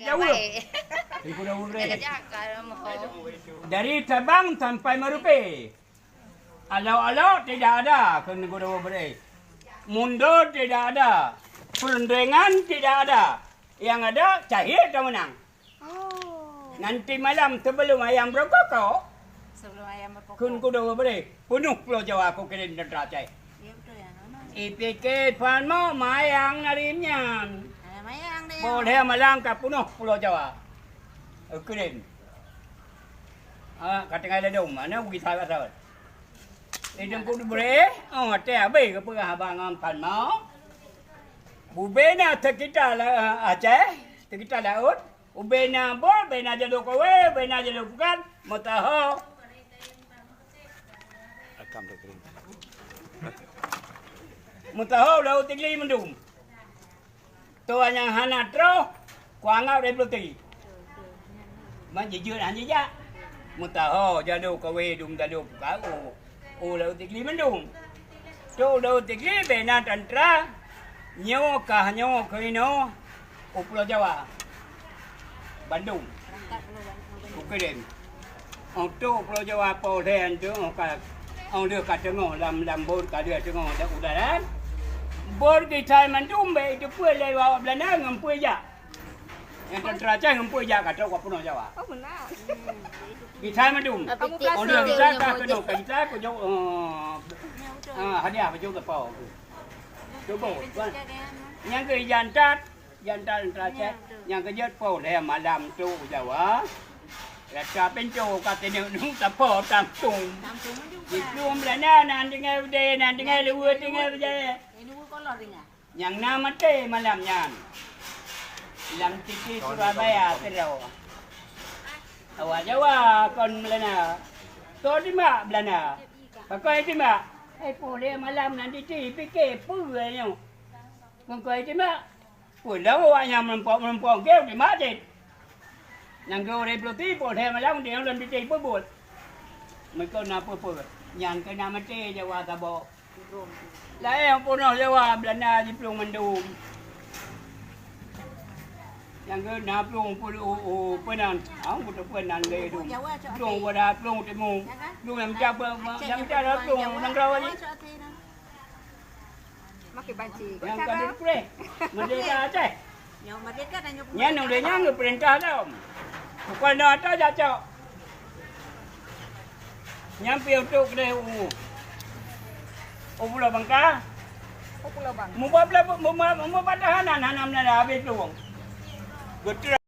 Jauh loh. Di Pulau Ure. Dari Sabang sampai Merauke. Alau-alau tidak ada ke Pulau Ure. Mundur tidak ada. Perundingan tidak ada. Yang ada Cahir dah menang. Oh. Nanti malam sebelum ayam berkokok. Sebelum ayam berkokok. Kun Pulau Ure. Penuh Pulau Jawa aku kirim tentera Cahir. Ya betul ya, Nona. Ipikit pan mau mayang narimnya. Mayang dia. Boleh melangkah penuh Pulau Jawa. Kirim. Kata ada dong mana pergi sahabat sahabat. Ini pun boleh. Teh habis ke perah abang ampan mau. Bubena terkita lah Aceh, terkita laut. Ubena bol, bena jalur kowe, bena jalur bukan. Mataho. Akam dah kering. Mutaho laut tinggi mendung. Tuan yang hana tro, kuangau dari pelutih. Menjijut hanya ya. Mutaho jalur kowe dum jalur kau. Laut tinggi mendung. Tu laut tinggi bena tentera. Nyo kah nyo kino. Pulau Jawa. Bandung. Kukirim. Untuk Pulau Jawa Polden tu ông đưa cả trứng ngô làm bột cả đưa trứng ngô đã udah kan bột di cai mandum be itu pue lewa belanda ngampu aja yang tentera cai ngampu aja kata orang Pulau Jawa Oh benar. di cai mandum ông đưa kita ke keno kita ke jauh hadiah baju kapau coba yang ke jantat tentera cai yang ke jet Polden malam tu Jawa Rasa penco kata dia nung tapo tampung. Di belum belana nan dengar udah nan dengar luar dengar berjaya. Ini bukan kolor dengar. Yang nama teh malamnya. Lam titi Surabaya terau. Awak Jawa kon belana. To di mak belana. Pakai di mak. Boleh malam nanti ti fikir punya. Pakai di mak. Pulau awaknya mempok gel di mak je. Yang kau repoti boleh malam dia orang bincang pun. Mereka nak apa? Yang kena mati Jawa Tabok. Lah yang punah Jawa Belanda di Pulau Mandum. Yang kena Pulau Penan. Pulau Penan le tu. Pulau Wadah, Pulau Timur. Pulau yang cara Pulau Nanggau ni. Makin banci. Yang kena Pulau. Merdeka Aceh. Yang merdeka dan yang Yang nak dia yang perintah tau. Bukan ada jatuh. Nyampe untuk kedai Pulau Bangka. Pulau Bang. Mubah padahan hanam dah habis tu. Betul.